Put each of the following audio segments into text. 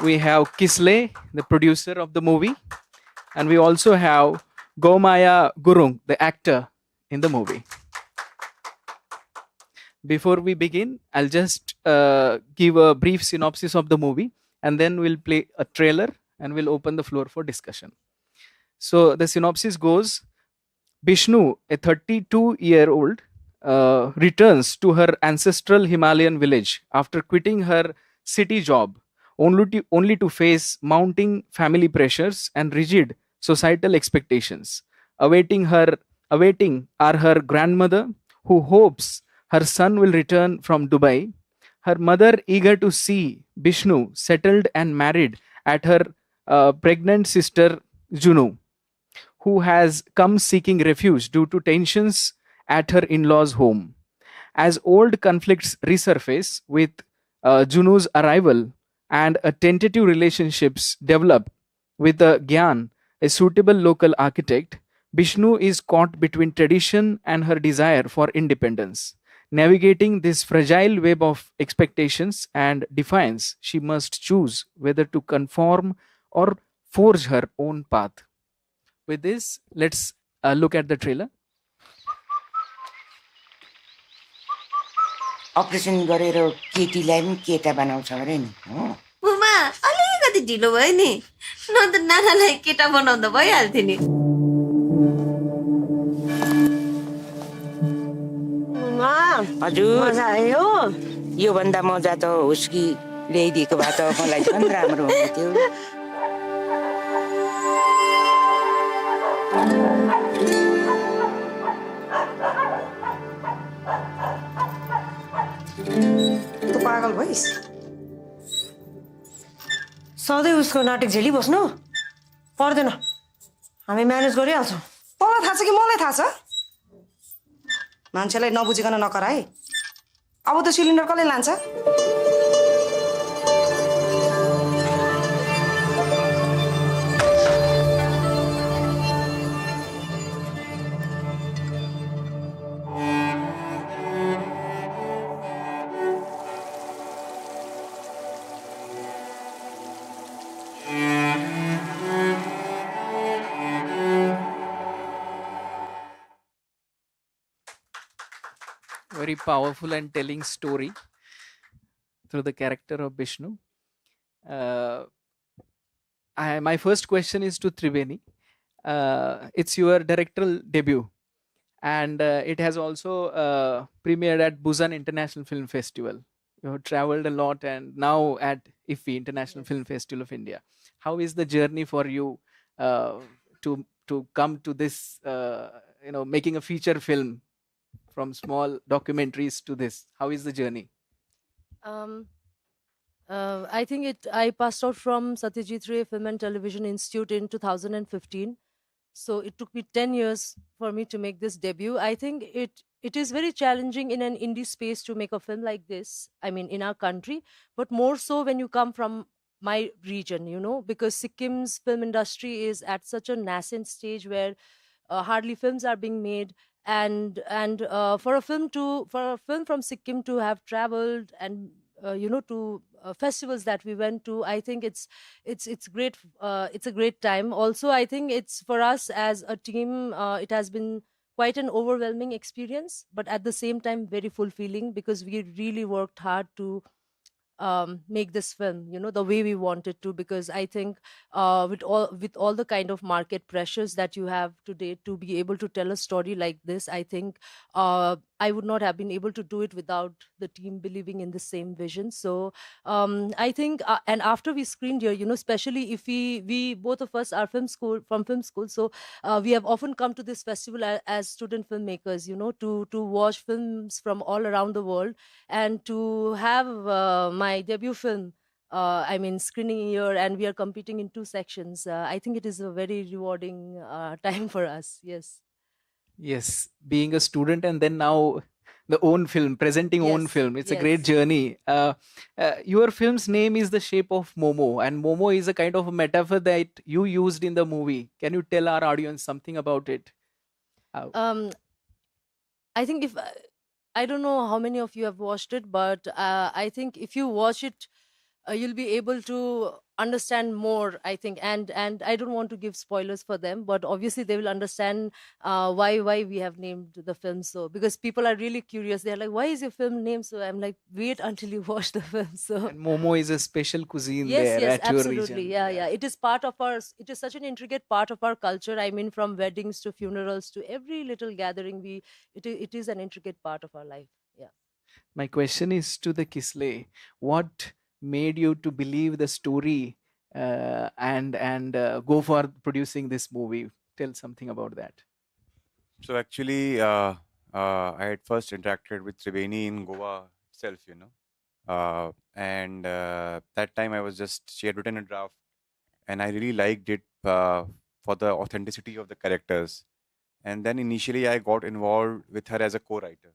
We have Kisle, the producer of the movie, and we also have Gomaya Gurung, the actor in the movie. Before we begin, I'll just give a brief synopsis of the movie, and then we'll play a trailer and we'll open the floor for discussion. So the synopsis goes: Bishnu, a 32-year-old, returns to her ancestral Himalayan village after quitting her city job, only to face mounting family pressures and rigid societal expectations. Awaiting her, awaiting are her grandmother, who hopes her son will return from Dubai, her mother eager to see Bishnu settled and married, at her pregnant sister Junu, who has come seeking refuge due to tensions at her in law's home. As old conflicts resurface with Junu's arrival and a tentative relationships develop with Gyan, a suitable local architect, Bishnu is caught between tradition and her desire for independence. Navigating this fragile web of expectations and defiance, she must choose whether to conform or forge her own path. With this, let's look at the trailer. Operation गरेर केटीलाई पनि केटा बनाउँछ अरे नि हो बुबा अलिकति ढिलो भयो नि न त नानालाई केटा बनाउँदा भइहाल्थ्यो नि हजुर मजा आयो योभन्दा मजा त हुस्की ल्याइदिएको भए त मलाई झन् राम्रो हुने थियो तँ पागल भइस् सधैँ उसको नाटक झेली बस्नु पर्दैन हामी म्यानेज गरिहाल्छौँ तँलाई थाहा छ कि मलाई थाहा छ मान्छेलाई नबुझिकन नकर है अब त सिलिन्डर कसले लान्छ Very powerful and telling story through the character of Bishnu. My first question is to Triveni. It's your directorial debut, and it has also premiered at Busan International Film Festival. You have traveled a lot, and now at IFFI, International Film Festival of India. How is the journey for you to come to this? Making a feature film from small documentaries to this. How is the journey? I think I passed out from Satyajit Ray Film and Television Institute in 2015. So it took me 10 years for me to make this debut. I think it is very challenging in an indie space to make a film like this. I mean, in our country, but more so when you come from my region, because Sikkim's film industry is at such a nascent stage where hardly films are being made, and for a film from Sikkim to have traveled and to festivals that we went to, I think it's great. It's a great time. Also, I think it's for us as a team. It has been quite an overwhelming experience, but at the same time very fulfilling because we really worked hard to make this film the way we wanted to, because I think with all the kind of market pressures that you have today, to be able to tell a story like this, I think I would not have been able to do it without the team believing in the same vision. So I think and after we screened here, especially if we both of us are from film school, so we have often come to this festival as student filmmakers, to watch films from all around the world, and to have my debut film screening here, and we are competing in 2 sections. I think it is a very rewarding time for us. Yes, being a student and then now the own film, presenting own Yes, film. It's a great yes. journey. Your film's name is The Shape of Momo, and Momo is a kind of a metaphor that you used in the movie. Can you tell our audience something about it? How? I think if I don't know how many of you have watched it, but I think if you watch it you'll be able to understand more, I think. And I don't want to give spoilers for them, but obviously they will understand why we have named the film so, because people are really curious. They're like, why is your film named so? I'm like, wait until you watch the film. So And Momo is a special cuisine yes, there yes, at your absolutely. region. Yeah, yeah. It is part of our, it is such an intricate part of our culture. I mean, from weddings to funerals to every little gathering, it is an intricate part of our life. Yeah. My question is to the Kisle. What made you to believe the story and go for producing this movie? Tell something about that. So actually, I had first interacted with Triveni in Goa itself, and that time I was just she had written a draft, and I really liked it for the authenticity of the characters. And then initially I got involved with her as a co-writer.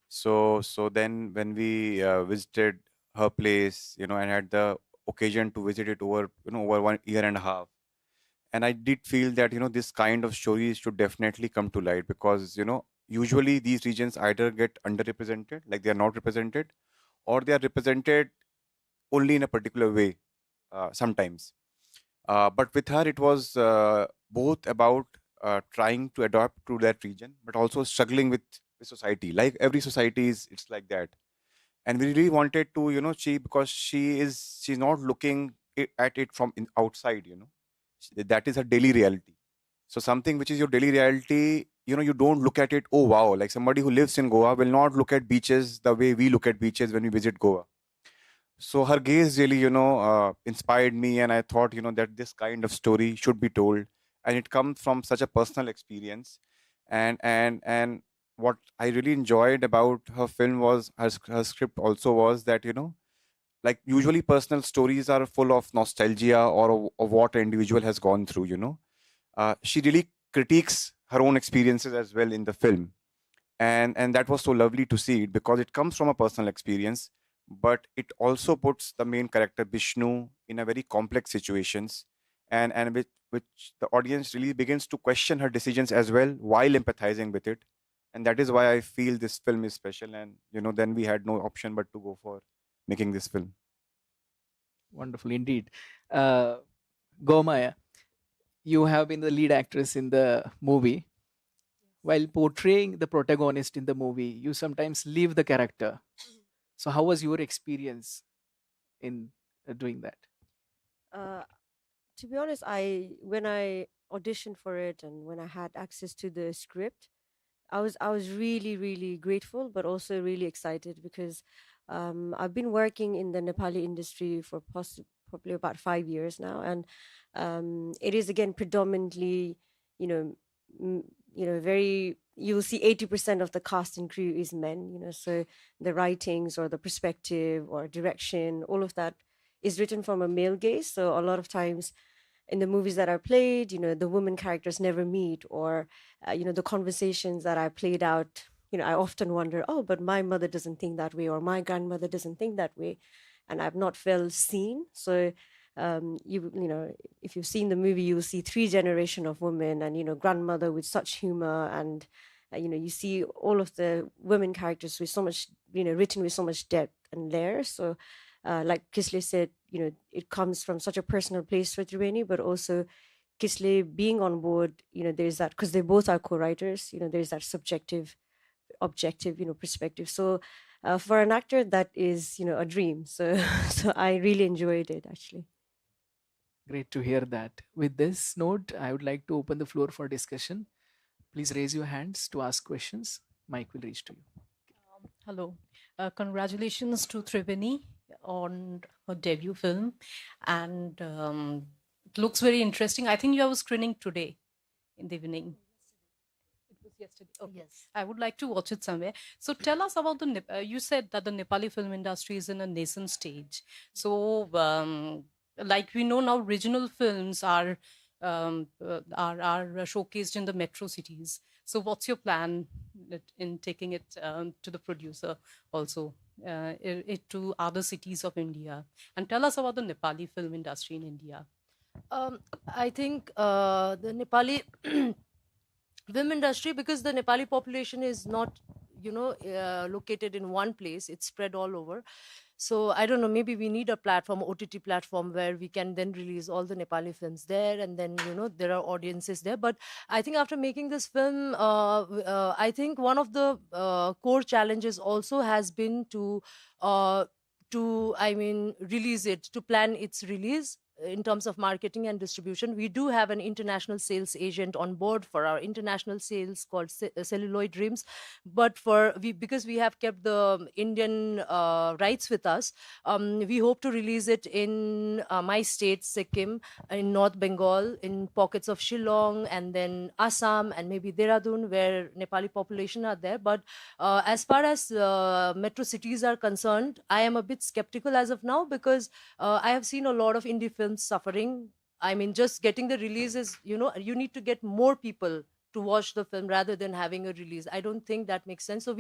So then when we visited her place, and had the occasion to visit it over 1 year and a half, and I did feel that this kind of stories should definitely come to light, because usually these regions either get underrepresented, like they are not represented, or they are represented only in a particular way sometimes. But with her, it was both about trying to adapt to that region, but also struggling with society. Like every society is, it's like that. And we really wanted to, because she's not looking at it from outside. That is her daily reality. So something which is your daily reality, you don't look at it. Oh wow! Like somebody who lives in Goa will not look at beaches the way we look at beaches when we visit Goa. So her gaze really inspired me, and I thought that this kind of story should be told, and it comes from such a personal experience. And what I really enjoyed about her film was her script also was that like usually personal stories are full of nostalgia or of what an individual has gone through. She really critiques her own experiences as well in the film, and that was so lovely to see it, because it comes from a personal experience, but it also puts the main character Bishnu in a very complex situations, and which the audience really begins to question her decisions as well while empathizing with it. And that is why I feel this film is special, and then we had no option but to go for making this film. Wonderful indeed. Gomaya, you have been the lead actress in the movie. While portraying the protagonist in the movie, you sometimes leave the character. So, how was your experience in doing that? Uh, to be honest, when I auditioned for it and when I had access to the script, I was really really grateful, but also really excited because I've been working in the Nepali industry for probably about 5 years now, and it is again predominantly, you know, very. You will see 80% of the cast and crew is men. So the writings or the perspective or direction, all of that is written from a male gaze. So a lot of times in the movies that I played, the women characters never meet, or the conversations that I played out, I often wonder, oh, but my mother doesn't think that way, or my grandmother doesn't think that way, and I've not felt seen. So if you've seen the movie, you will see 3 generation of women, and grandmother with such humor, and you see all of the women characters with so much, written with so much depth and layers. So like Kisle said, it comes from such a personal place for Triveni, but also Kisle being on board, there's that, because they both are co-writers, there's that subjective, objective, perspective. So for an actor, that is, a dream. So, so I really enjoyed it, actually. Great to hear that. With this note, I would like to open the floor for discussion. Please raise your hands to ask questions. Mic will reach to you. Hello. Congratulations to Triveni on her debut film. And it looks very interesting. I think you have a screening today in the evening. It was yesterday. Okay. Yes. I would like to watch it somewhere. So tell us about you said that the Nepali film industry is in a nascent stage. So like we know now, regional films are showcased in the metro cities. So what's your plan in taking it to the producer also, it to other cities of India? And tell us about the Nepali film industry in India. I think the Nepali film industry, because the Nepali population is not, located in one place, it's spread all over. So I don't know, maybe we need a platform, OTT platform, where we can then release all the Nepali films there, and then there are audiences there. But I think after making this film, I think one of the core challenges also has been uh, release it, to plan its release in terms of marketing and distribution. We do have an international sales agent on board for our international sales called Celluloid Dreams, but because we have kept the Indian rights with us, we hope to release it in my state, Sikkim, in North Bengal, in pockets of Shillong, and then Assam, and maybe Dehradun, where Nepali population are there. But as far as metro cities are concerned, I am a bit skeptical as of now, because I have seen a lot of indie films suffering. I mean, just getting the release is, you need to get more people to watch the film rather than having a release. I don't think that makes sense. So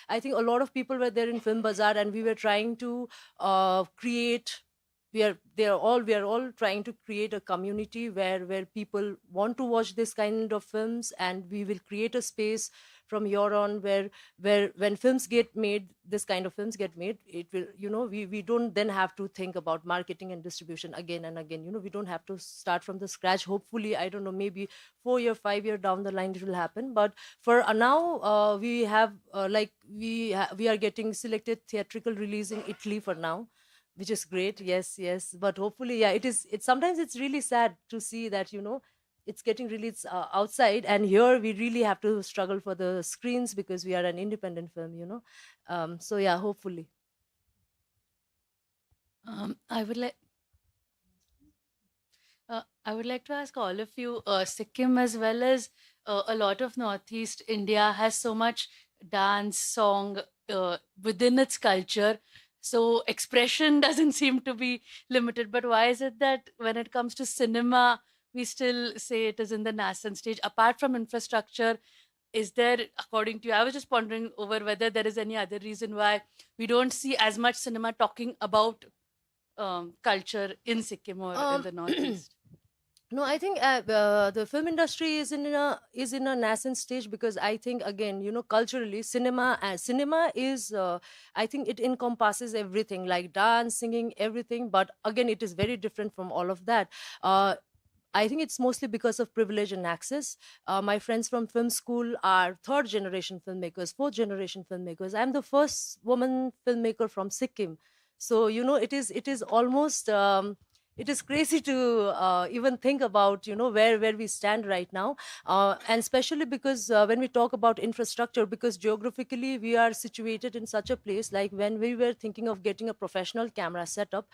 I think a lot of people were there in Film Bazaar, and we were trying to create we are all trying to create a community where people want to watch this kind of films, and we will create a space from here on where when films get made, this kind of films get made, it will, we don't then have to think about marketing and distribution again and again. We don't have to start from the scratch. Hopefully, I don't know, maybe 4 year 5 year down the line it will happen. But for now, we have we are getting selected theatrical release in Italy for now, which is great. Yes, but hopefully, yeah, it's sometimes it's really sad to see that it's getting released outside, and here we really have to struggle for the screens because we are an independent film. So yeah, hopefully. I would like to ask all of you, Sikkim as well as a lot of Northeast India has so much dance, song within its culture. So expression doesn't seem to be limited. But why is it that when it comes to cinema, we still say it is in the nascent stage? Apart from infrastructure, is there, according to you, I was just pondering over whether there is any other reason why we don't see as much cinema talking about culture in Sikkim or in the Northeast? No, I think the film industry is in a nascent stage, because I think, again, culturally, cinema is I think it encompasses everything, like dance, singing, everything. But again, it is very different from all of that. I think it's mostly because of privilege and access. My friends from film school are third generation filmmakers, fourth generation filmmakers. I'm the first woman filmmaker from Sikkim. So it is almost it is crazy to even think about where we stand right now, and especially because when we talk about infrastructure, because geographically we are situated in such a place. Like when we were thinking of getting a professional camera setup,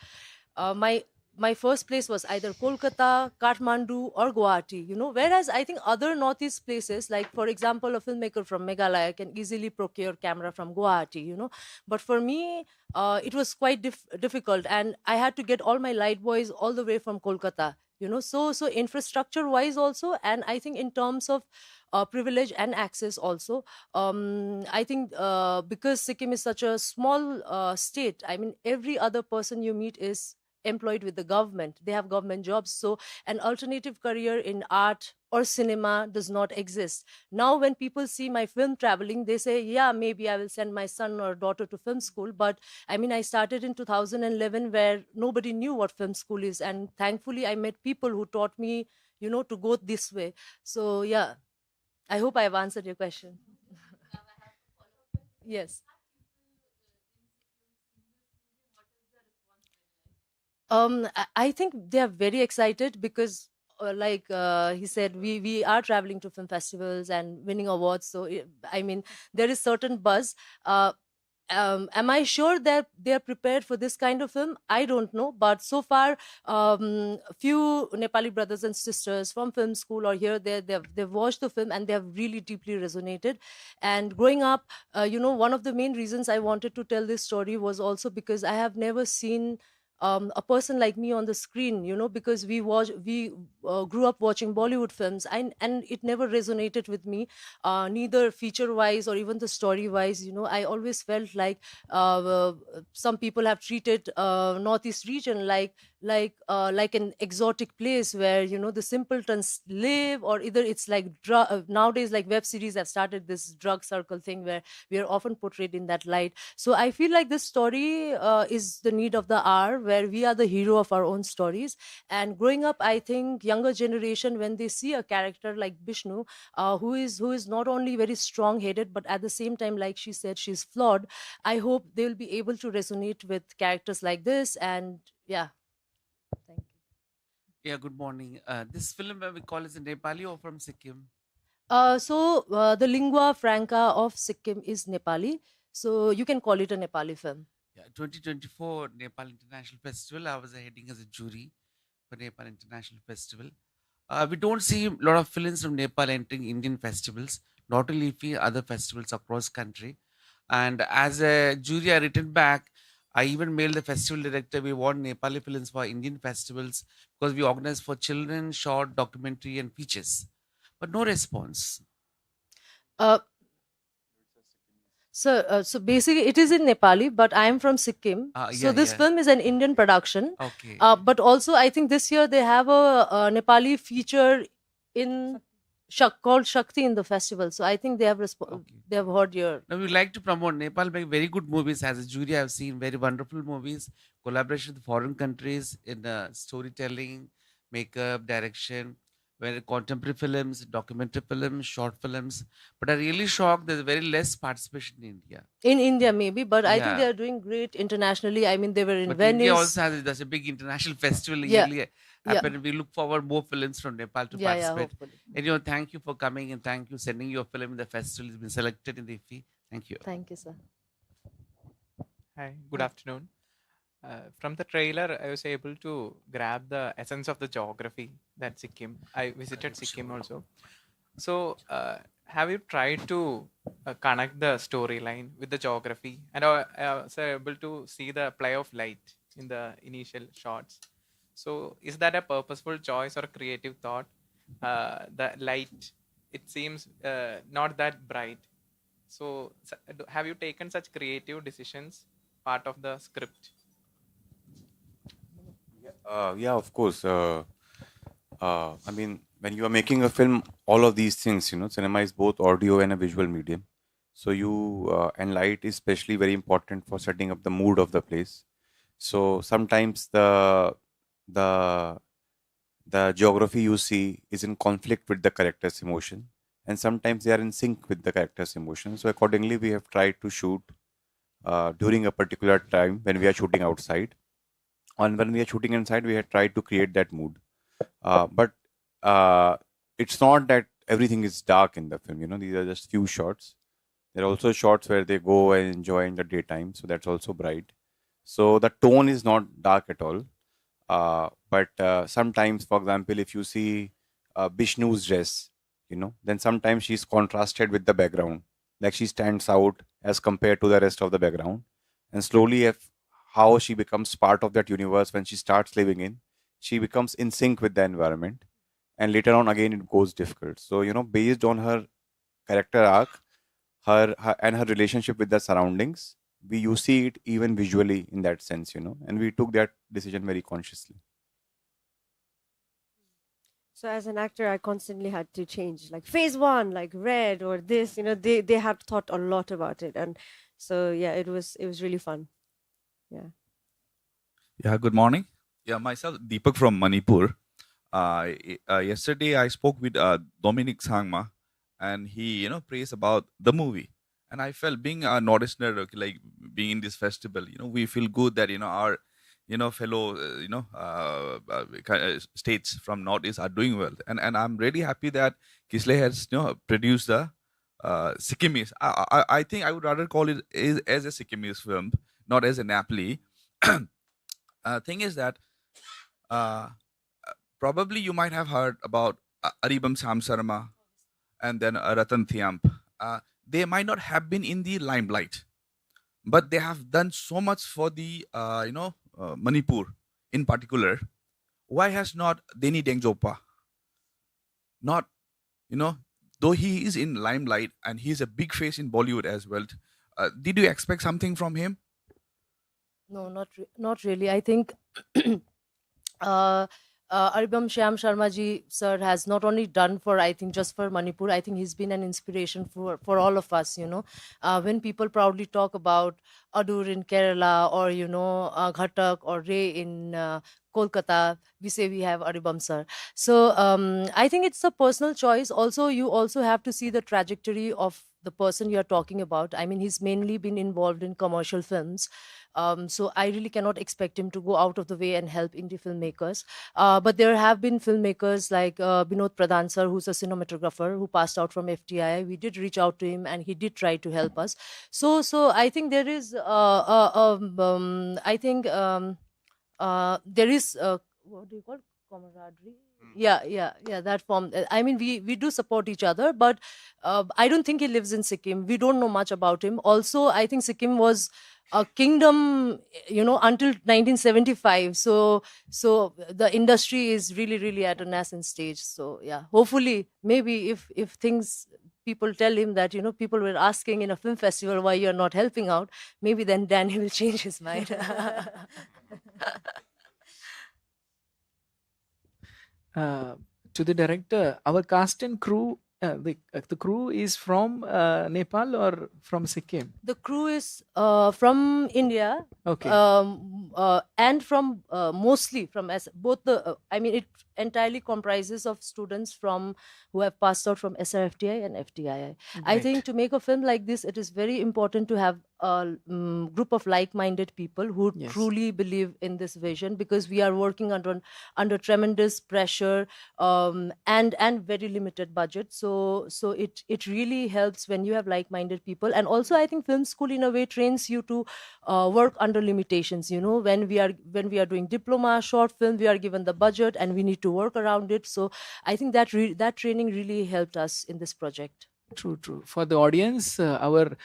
my first place was either Kolkata, Kathmandu, or Guwahati. Whereas I think other Northeast places, like for example, a filmmaker from Meghalaya can easily procure camera from Guwahati. But for me, it was quite difficult, and I had to get all my light boys all the way from Kolkata. So infrastructure wise also, and I think in terms of privilege and access also, I think because Sikkim is such a small state, I mean, every other person you meet is employed with the government. They have government jobs. So an alternative career in art or cinema does not exist. Now, when people see my film traveling, they say, yeah, maybe I will send my son or daughter to film school. But I mean, I started in 2011 where nobody knew what film school is. And thankfully, I met people who taught me, to go this way. So yeah, I hope I've answered your question. Yes. I think they are very excited because, like he said, we are traveling to film festivals and winning awards. So I mean, there is certain buzz. Am I sure that they are prepared for this kind of film? I don't know, but so far, few Nepali brothers and sisters from film school or here, they've watched the film and they have really deeply resonated. And growing up, one of the main reasons I wanted to tell this story was also because I have never seen a person like me on the screen, because we grew up watching Bollywood films, and it never resonated with me, neither feature wise or even the story wise. I always felt like some people have treated Northeast region like an exotic place where the simpletons live, or either it's like nowadays, like web series have started this drug circle thing where we are often portrayed in that light. So I feel like this story is the need of the hour, where we are the hero of our own stories. And growing up, I think younger generation, when they see a character like Bishnu, who is not only very strong headed, but at the same time, like she said, she's flawed. I hope they will be able to resonate with characters like this. And yeah, thank you. Yeah, good morning. This film we call is a Nepali or from Sikkim? The lingua franca of Sikkim is Nepali, so you can call it a Nepali film. Yeah, 2024 Nepal International Festival. I was heading as a jury for Nepal International Festival. We don't see a lot of films from Nepal entering Indian festivals, not only for other festivals across country. And as a jury, I written back. I even mailed the festival director. We want Nepali films for Indian festivals because we organize for children, short, documentary, and features. But no response. Uh, so basically, it is in Nepali, but I am from Sikkim. So Yeah, this yeah. film is an Indian production. Okay. But also, I think this year they have a Nepali feature in called Shakti in the festival. So I think they have they have heard your. Now we like to promote Nepal make very good movies. As a jury, I've seen very wonderful movies. Collaboration with foreign countries in storytelling, makeup, direction, very contemporary films, documentary films, short films. But I'm really shocked there's very less participation in India. In India, maybe, but I think Yeah. they are doing great internationally. I mean, they were in But Venice. India also has there's a big international festival Yeah. yearly Yeah. happen. We look forward more films from Nepal to Yeah, participate. hopefully. And thank you for coming and thank you sending your film in the festival. It's been selected in the IFFI. Thank you. Thank you, sir. Hi, good afternoon. From the trailer, I was able to grab the essence of the geography that Sikkim. I visited Sikkim also. So, have you tried to connect the storyline with the geography? And I was able to see the play of light in the initial shots. So, is that a purposeful choice or a creative thought? The light, it seems not that bright. So, have you taken such creative decisions part of the script? Yeah, of course. I mean, when you are making a film, all of these things, cinema is both audio and a visual medium. So and light is especially very important for setting up the mood of the place. So sometimes the geography you see is in conflict with the character's emotion, and sometimes they are in sync with the character's emotion. So accordingly, we have tried to shoot during a particular time when we are shooting outside. And when we are shooting inside, we have tried to create that mood. But it's not that everything is dark in the film. These are just few shots. There are also shots where they go and enjoy in the daytime, so that's also bright. So the tone is not dark at all. But sometimes, for example, if you see Bishnu's dress, then sometimes she's contrasted with the background, like she stands out as compared to the rest of the background. And slowly, how she becomes part of that universe when she starts living in, she becomes in sync with the environment. And later on, again, it goes difficult. So, based on her character arc, her and her relationship with the surroundings, you see it even visually in that sense, and we took that decision very consciously. So as an actor, I constantly had to change, like phase one, like red or this. They had thought a lot about it, and so yeah, it was really fun. Yeah. Yeah. Good morning. Yeah, myself Deepak from Manipur. Yesterday I spoke with Dominic Sangma, and he praised about the movie, and I felt being a Northeasterner, okay, like being in this festival, we feel good that our fellow states from Northeast are doing well, and I'm really happy that Kisle has produced the Sikkimese. I think I would rather call it as a Sikkimese film, not as a Nepali. Thing is that probably you might have heard about Aribam Sam Sarma and then Ratan Thiamp. They might not have been in the limelight, but they have done so much for the Manipur in particular, why has not Deni Dengjopa not, though he is in limelight and he's a big face in Bollywood as well, did you expect something from him? No, not really. I think Aribam Shyam Sharma ji sir has not only done for, I think, just for Manipur. I think he's been an inspiration for all of us. When people proudly talk about Adur in Kerala, or Ghatak or Ray in Kolkata, we say we have Aribam sir. So I think it's a personal choice. Also, you also have to see the trajectory of the person you are talking about. I mean, he's mainly been involved in commercial films. So I really cannot expect him to go out of the way and help indie filmmakers. But there have been filmmakers like Binod Pradhan sir, who's a cinematographer who passed out from FTI. We did reach out to him and he did try to help us. So I think there is, there is, what do you call it? Camaraderie. Yeah, that form. I mean, we do support each other, but I don't think he lives in Sikkim. We don't know much about him. Also, I think Sikkim was a kingdom, until 1975. So the industry is really at a nascent stage. So yeah, hopefully, maybe if things, people tell him that, people were asking in a film festival why you're not helping out, maybe then Danny will change his mind. To the director, our cast and crew, the crew is from Nepal or from Sikkim? The crew is from India. Okay. And from mostly from both the. I mean, it entirely comprises of students who have passed out from SRFTI and FTII. I think to make a film like this, it is very important to have a group of like-minded people who truly believe in this vision, because we are working under tremendous pressure and very limited budget. So it really helps when you have like-minded people. And also, I think film school in a way trains you to work under limitations. When we are doing diploma short film, we are given the budget and we need to work around it. So I think that training really helped us in this project. True. For the audience, our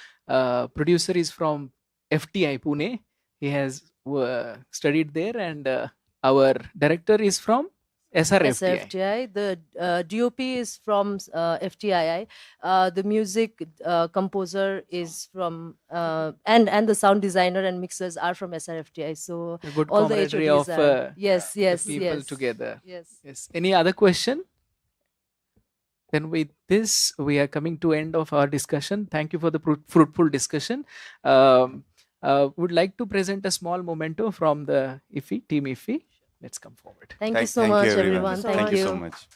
producer is from FTI Pune. He has studied there, and our director is from SRFTI. The DOP is from FTII. The music composer is from and the sound designer and mixers are from SRFTI. So a good all the camaraderie HODs of are, yes, people together. Yes. Any other question? Then with this, we are coming to end of our discussion. Thank you for the fruitful discussion. Would like to present a small memento from the IFI, Team IFI. Let's come forward. Thank you so much, everyone. Thank you so much.